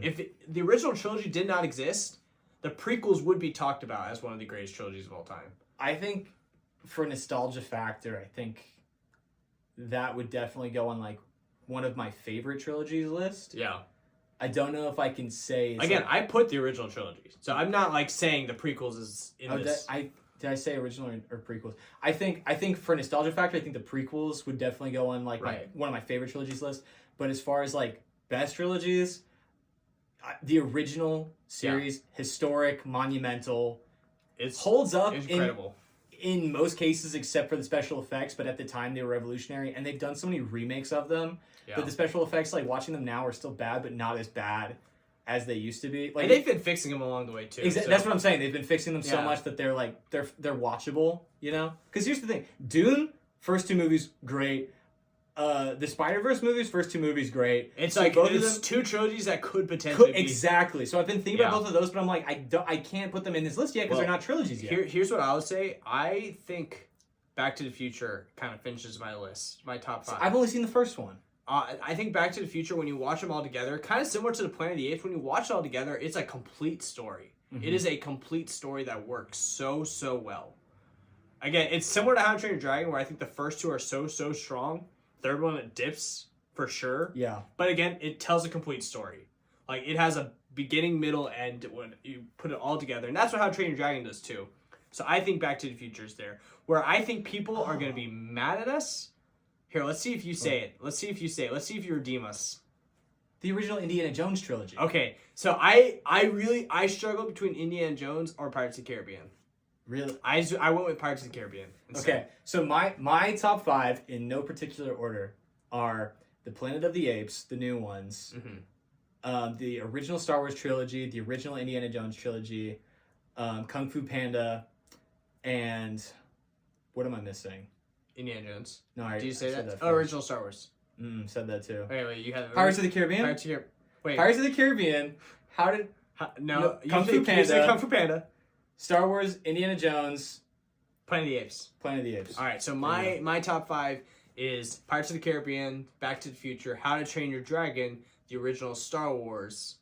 If the original trilogy did not exist, the prequels would be talked about as one of the greatest trilogies of all time. I think for nostalgia factor, I think that would definitely go on like one of my favorite trilogies list. Yeah. I don't know if I can say Again, I put the original trilogy, so I'm not like saying the prequels is in this. Did I say original or prequels? I think for nostalgia factor, I think the prequels would definitely go on like one of my favorite trilogies list. But as far as like best trilogies, the original series, historic, monumental, It holds up. It's incredible. In most cases, except for the special effects, but at the time they were revolutionary, and they've done so many remakes of them. Yeah. But the special effects, like watching them now, are still bad, but not as bad as they used to be. Like, and they've been fixing them along the way too. So. That's what I'm saying. They've been fixing them so much that they're like they're watchable. You know? Because here's the thing: Dune, first two movies, great. The Spider-Verse movies, first two movies, great. It's so like both it's of them, two trilogies that could potentially be. Exactly. So I've been thinking about both of those, but I'm like, I can't put them in this list yet because they're not trilogies yet. Here's what I would say. I think Back to the Future kind of finishes my list, my top 5. So I've only seen the first one. I think Back to the Future, when you watch them all together, kind of similar to the Planet of the Apes, when you watch it all together, it's a complete story. It is a complete story that works so well. Again, it's similar to How to Train Your Dragon, where I think the first two are so strong. Third one, it dips for sure. Yeah. But again, it tells a complete story. Like, it has a beginning, middle, end when you put it all together. And that's what How to Train Your Dragon does too. So I think Back to the Future is there. Where I think people are going to be mad at us. Here, let's see if you say it. Let's see if you redeem us. The original Indiana Jones trilogy. Okay, so I struggle between Indiana Jones or Pirates of the Caribbean. Really? I went with Pirates of the Caribbean instead. Okay, so my top 5 in no particular order are the Planet of the Apes, the new ones, the original Star Wars trilogy, the original Indiana Jones trilogy, Kung Fu Panda, and what am I missing? Indiana Jones. No, Did you say that? Oh, original Star Wars. Said that too. Wait, you had Pirates of the Caribbean. Pirates of the Caribbean. No, Kung Fu Panda. You said Kung Fu Panda. Star Wars, Indiana Jones, Planet of the Apes. Planet of the Apes. All right, so my top 5 is Pirates of the Caribbean, Back to the Future, How to Train Your Dragon, the original Star Wars,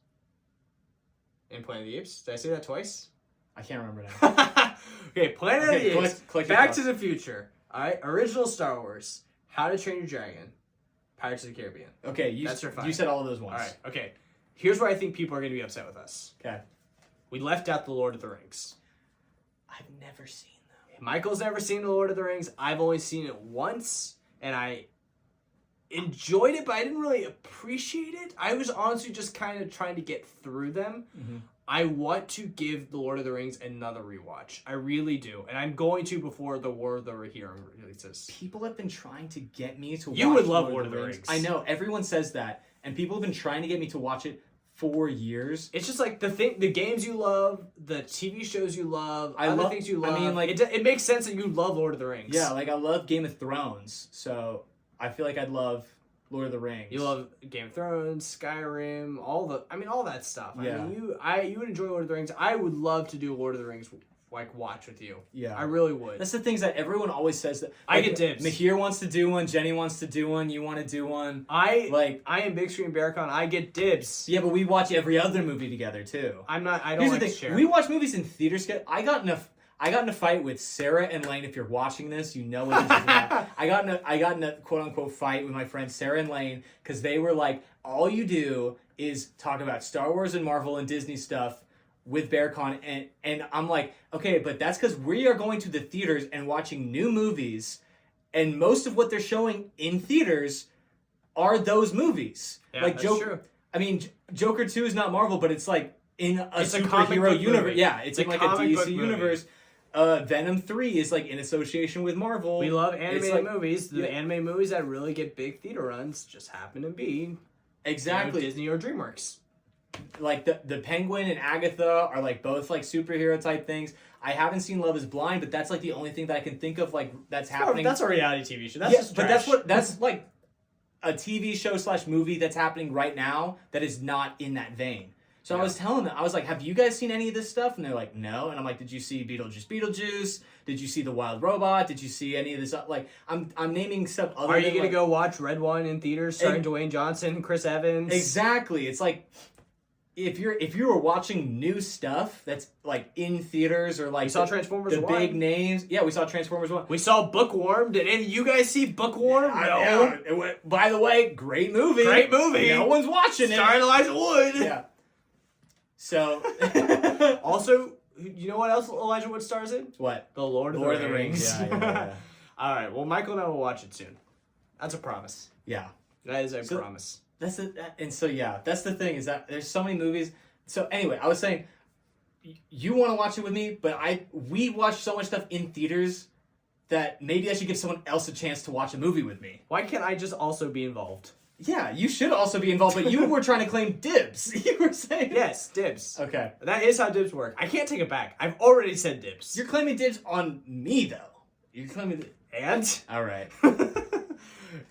and Planet of the Apes. Did I say that twice? I can't remember now. Okay, Planet of the Apes, collect Back to the Future, all right, original Star Wars, How to Train Your Dragon, Pirates of the Caribbean. Okay, that's your 5. You said all of those ones. All right, okay. Here's where I think people are going to be upset with us. Okay. We left out The Lord of the Rings. I've never seen them. Michael's never seen The Lord of the Rings. I've only seen it once, and I enjoyed it, but I didn't really appreciate it. I was honestly just kind of trying to get through them. I want to give The Lord of the Rings another rewatch. I really do. And I'm going to before The War of the Hero releases. People have been trying to get me to watch You would love Lord of the Rings. I know. Everyone says that. And people have been trying to get me to watch it for years. It's just like the games you love, the TV shows you love, other things you love. I mean, like, it makes sense that you love Lord of the Rings. Yeah, like I love Game of Thrones. So I feel like I'd love Lord of the Rings. You love Game of Thrones, Skyrim, all that stuff. Yeah. I mean, you would enjoy Lord of the Rings. I would love to do Lord of the Rings like watch with you. Yeah. I really would. That's the things that everyone always says that I get dibs. Mahir wants to do one, Jenny wants to do one, you want to do one. I am Big Screen Berkan. I get dibs. Yeah, but we watch every other movie together too. I don't Here's like the to thing. share. We watch movies in theaters. I got in a fight with Sarah and Lane. If you're watching this, you know what this is about. I got in a quote unquote fight with my friends Sarah and Lane because they were like, all you do is talk about Star Wars and Marvel and Disney stuff with Berkan, and I'm like, okay, but that's because we are going to the theaters and watching new movies, and most of what they're showing in theaters are those movies. Yeah, like that's Joker. True. I mean, Joker 2 is not Marvel, but it's like in a It's a comic superhero book universe. movie. Yeah, it's in like a comic book DC movie. universe. Venom 3 is like in association with Marvel. We love animated like, movies. The animated movies that really get big theater runs just happen to be exactly Disney or DreamWorks. Like the Penguin and Agatha are like both like superhero type things. I haven't seen Love Is Blind, but that's like the only thing that I can think of like that's happening. That's a reality TV show. That's just trash. But that's like a TV show / movie that's happening right now that is not in that vein. So I was telling them, I was like, have you guys seen any of this stuff? And they're like, no. And I'm like, did you see Beetlejuice? Did you see The Wild Robot? Did you see any of this? Like, I'm naming stuff other Are than, you going to like, go watch Red One in theaters starring Dwayne Johnson, Chris Evans? Exactly. It's like, if you were watching new stuff that's like in theaters or like we saw Transformers the 1. big names. Yeah, we saw Transformers 1. We saw Bookworm. Did any of you guys see Bookworm? No. It went, by the way, great movie. Great movie. No one's watching it. Starring Elijah Wood. Yeah. So also, you know what else Elijah Wood stars in? What? The Lord of the Rings. Yeah. All right. Well, Michael and I will watch it soon. That's a promise. Yeah. That is a promise. That's the thing is that there's so many movies. So anyway, I was saying, you want to watch it with me, but we watch so much stuff in theaters that maybe I should give someone else a chance to watch a movie with me. Why can't I just also be involved? Yeah, you should also be involved, but you were trying to claim dibs. You were saying yes, dibs. Okay, that is how dibs work. I can't take it back. I've already said dibs. You're claiming dibs on me though. You're claiming and all right.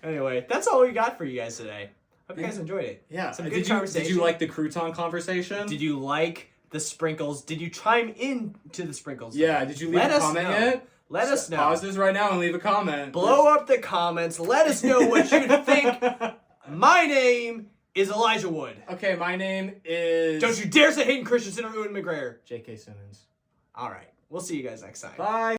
Anyway, that's all we got for you guys today. Hope you guys enjoyed it. Yeah. Some good conversation. Did you like the crouton conversation? Did you like the sprinkles? Did you chime in to the sprinkles? Yeah. Did you leave a comment yet? Let us know. Pause this right now and leave a comment. Blow up the comments. Let us know what you think. My name is Elijah Wood. Okay, my name is... Don't you dare say Hayden Christensen or Ewan McGregor. J.K. Simmons. All right. We'll see you guys next time. Bye.